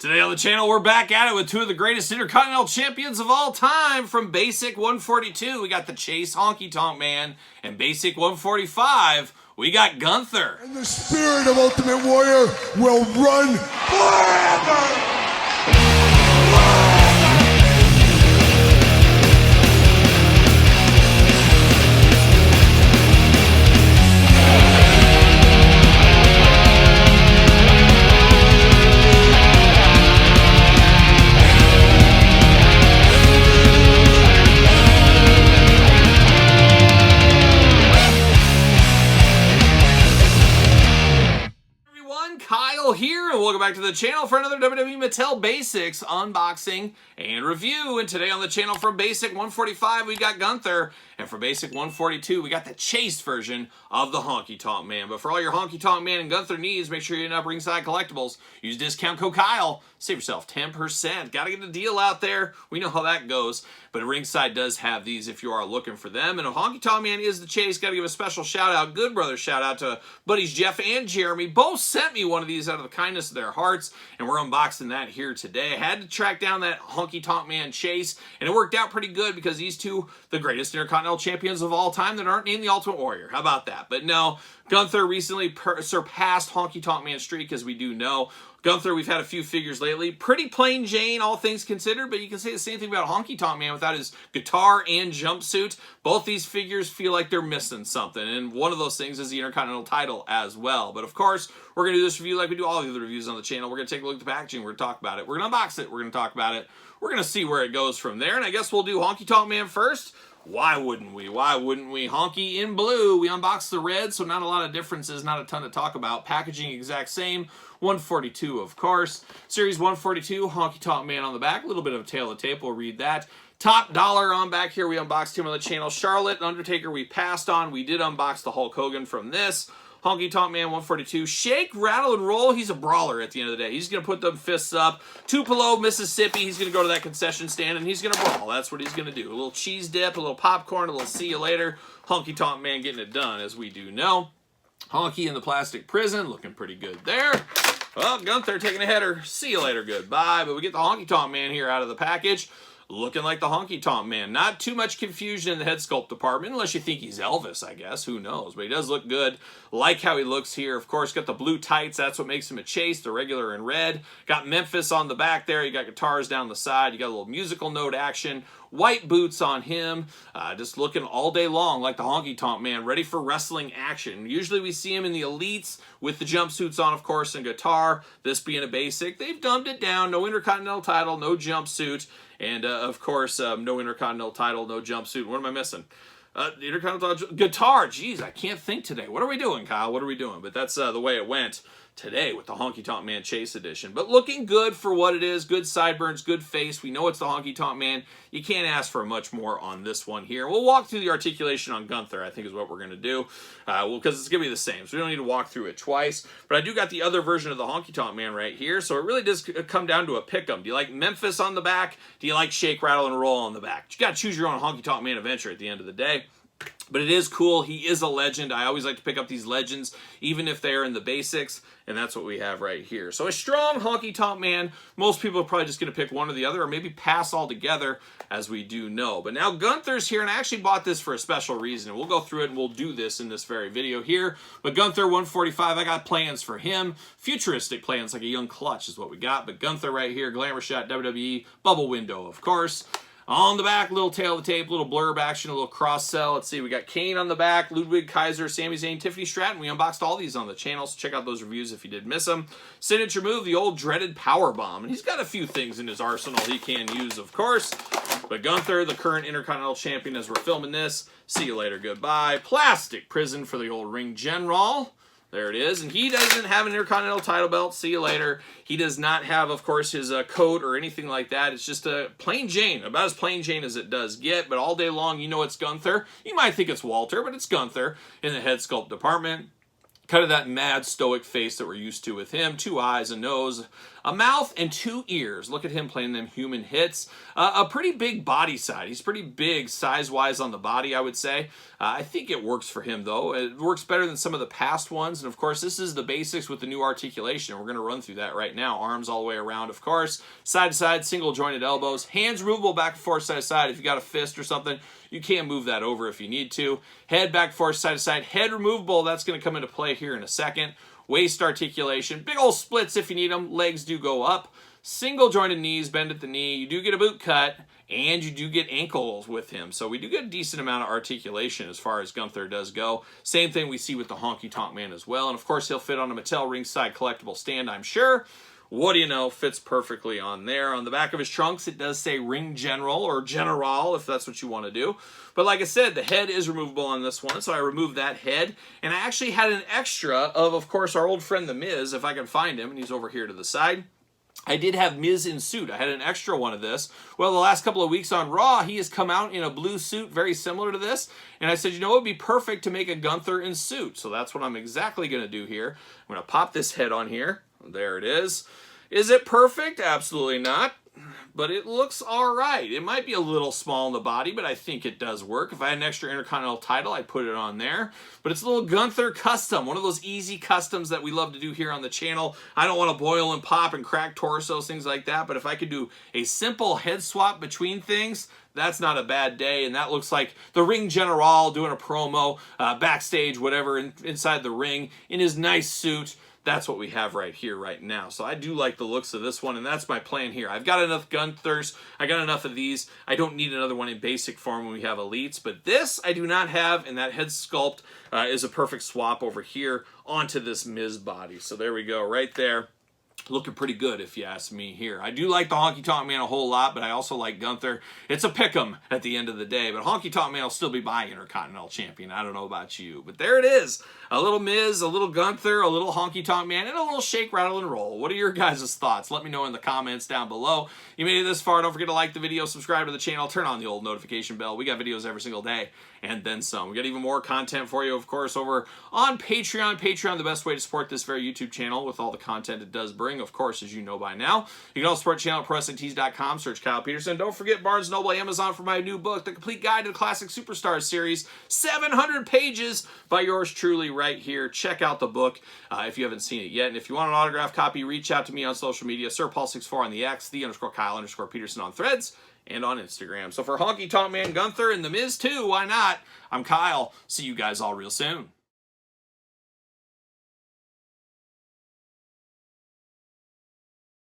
Today on the channel, we're back at it with two of the greatest Intercontinental Champions of all time. From Basic 142, we got the Chase Honky Tonk Man, and Basic 145, we got Gunther. And the spirit of Ultimate Warrior will run forever! Here, and welcome back to the channel for another WWE Mattel Basics unboxing and review. And today on the channel from Basic 145, we got Gunther, and for Basic 142, we got the Chase version of the Honky Tonk Man. But for all your Honky Tonk Man and Gunther needs, make sure you end up Ringside Collectibles. Use discount code Kyle, save yourself 10%. Gotta get a deal out there. We know how that goes. But Ringside does have these if you are looking for them. And if Honky Tonk Man is the Chase, gotta give a special shout out, Good Brothers shout out to buddies Jeff and Jeremy. Both sent me one of these out of the kindness of their hearts, and we're unboxing that here today. I had to track down that Honky Tonk Man Chase, and it worked out pretty good because these two, the greatest Intercontinental Champions of all time that aren't named the Ultimate Warrior. How about that? But no, Gunther recently surpassed Honky Tonk Man's streak, as we do know. Gunther, we've had a few figures lately. Pretty plain Jane, all things considered, but you can say the same thing about Honky Tonk Man without his guitar and jumpsuit. Both these figures feel like they're missing something, and one of those things is the Intercontinental title as well. But of course, we're going to do this review like we do all the other reviews on the channel. We're going to take a look at the packaging. We're going to talk about it. We're going to unbox it. We're going to talk about it. We're going to see where it goes from there, and I guess we'll do Honky Tonk Man first. Why wouldn't we? Why wouldn't we? Honky in blue. We unboxed the red, so not a lot of differences, not a ton to talk about. Packaging exact same. 142, of course. Series 142, Honky Tonk Man on the back. A little bit of a tail of tape. We'll read that. Top dollar on back here. We unboxed him on the channel. Charlotte, Undertaker, we passed on. We did unbox the Hulk Hogan from this. Honky Tonk Man 142. Shake, rattle, and roll. He's a brawler at the end of the day. He's going to put them fists up. Tupelo, Mississippi. He's going to go to that concession stand, and he's going to brawl. That's what he's going to do. A little cheese dip, a little popcorn, a little see you later. Honky Tonk Man getting it done, as we do know. Honky in the plastic prison. Looking pretty good there. Well, Gunther taking a header. See you later. Goodbye. But we get the Honky Tonk Man here out of the package. Looking like the Honky Tonk Man. Not too much confusion in the head sculpt department, unless you think he's Elvis, I guess. Who knows? But he does look good. Like how he looks here. Of course, got the blue tights. That's what makes him a Chase, the regular in red. Got Memphis on the back there. You got guitars down the side. You got a little musical note action. White boots on him. Just looking all day long like the Honky Tonk Man, ready for wrestling action. Usually we see him in the Elites with the jumpsuits on, of course, and guitar. This being a basic. They've dumbed it down. No Intercontinental title, no jumpsuit. And, of course, no Intercontinental title, no jumpsuit. What am I missing? The Intercontinental guitar. Jeez, I can't think today. What are we doing, Kyle? What are we doing? But that's the way it went today with the Honky Tonk Man Chase edition. But looking good for what it is. Good sideburns, good face. We know it's the Honky Tonk Man. You can't ask for much more on this one here. We'll walk through the articulation on Gunther, I think is what we're going to do. Because it's going to be the same, so we don't need to walk through it twice. But I do got the other version of the Honky Tonk Man right here, so it really does come down to a pick-em. Do you like Memphis on the back? Do you like Shake, Rattle, and Roll on the back? You got to choose your own Honky Tonk Man adventure at the end of the day. But it is cool. He is a legend. I always like to pick up these legends, even if they're in the basics, and that's what we have right here. So a strong Honky Tonk Man. Most people are probably just going to pick one or the other, or maybe pass altogether, as we do know. But now Gunther's here, and I actually bought this for a special reason. We'll go through it, and we'll do this in this very video here. But Gunther 145, I got plans for him. Futuristic plans, like a young Clutch is what we got. But Gunther right here, glamour shot, WWE, bubble window, of course. On the back, little tail of the tape, little blurb action, a little cross-sell. Let's see, we got Kane on the back, Ludwig, Kaiser, Sami Zayn, Tiffany Stratton. We unboxed all these on the channel, so check out those reviews if you did miss them. Signature move, the old dreaded power bomb. And he's got a few things in his arsenal he can use, of course. But Gunther, the current Intercontinental Champion as we're filming this. See you later, goodbye. Plastic prison for the old ring general. There it is. And he doesn't have an Intercontinental title belt. See you later. He does not have, of course, his coat or anything like that. It's just a plain Jane. About as plain Jane as it does get. But all day long, you know it's Gunther. You might think it's Walter, but it's Gunther in the head sculpt department. Kind of that mad stoic face that we're used to with him. 2 eyes, a nose, a mouth and 2 ears. Look at him playing them human hits. A pretty big body side. He's pretty big size-wise on the body, I would say. I think it works for him, though. It works better than some of the past ones. And, of course, this is the basics with the new articulation. We're going to run through that right now. Arms all the way around, of course. Side to side, single jointed elbows. Hands removable back and forth, side to side. If you got a fist or something, you can move that over if you need to. Head back, forth, side to side. Head removable. That's going to come into play here in a second. Waist articulation. Big old splits if you need them. Legs do go up. Single jointed knees, bend at the knee. You do get a boot cut, and you do get ankles with him. So we do get a decent amount of articulation as far as Gunther does go. Same thing we see with the Honky Tonk Man as well. And of course, he'll fit on a Mattel ringside collectible stand, I'm sure. What do you know? Fits perfectly on there. On the back of his trunks, it does say Ring General or General, if that's what you want to do. But like I said, the head is removable on this one, so I removed that head. And I actually had an extra of course, our old friend The Miz, if I can find him, and he's over here to the side. I did have Miz in suit. I had an extra one of this. Well, the last couple of weeks on Raw, he has come out in a blue suit very similar to this. And I said, you know, it would be perfect to make a Gunther in suit. So that's what I'm exactly going to do here. I'm going to pop this head on here. There it is. Is it perfect? Absolutely not. But it looks all right. It might be a little small in the body, but I think it does work. If I had an extra Intercontinental title, I'd put it on there. But it's a little Gunther custom, one of those easy customs that we love to do here on the channel. I don't want to boil and pop and crack torsos, things like that, but if I could do a simple head swap between things, that's not a bad day. And that looks like the Ring General doing a promo, backstage, whatever, inside the ring, in his nice suit. That's what we have right here, right now. So I do like the looks of this one, and that's my plan here. I've got enough Gunthers. I got enough of these. I don't need another one in basic form when we have elites, but this I do not have, and that head sculpt is a perfect swap over here onto this Miz body. So there we go, right there. Looking pretty good, if you ask me here. I do like the Honky Tonk Man a whole lot, but I also like Gunther. It's a pick'em at the end of the day, but Honky Tonk Man will still be my Intercontinental Champion. I don't know about you, but there it is. A little Miz, a little Gunther, a little Honky Tonk Man, and a little shake, rattle, and roll. What are your guys' thoughts? Let me know in the comments down below. You made it this far. Don't forget to like the video, subscribe to the channel, turn on the old notification bell. We got videos every single day, and then some. We got even more content for you, of course, over on Patreon. Patreon, the best way to support this very YouTube channel with all the content it does bring, of course, as you know by now. You can also support the channel at ProWrestlingTees.com. Search Kyle Peterson. Don't forget Barnes & Noble, Amazon for my new book, The Complete Guide to the Classic Superstars series. 700 pages by yours truly right here. Check out the book if you haven't seen it yet. And if you want an autographed copy, reach out to me on social media. SirPaul64 on the X, _Kyle_Peterson on Threads, and on Instagram. So for Honky Tonk Man, Gunther, and The Miz too, why not? I'm Kyle. See you guys all real soon.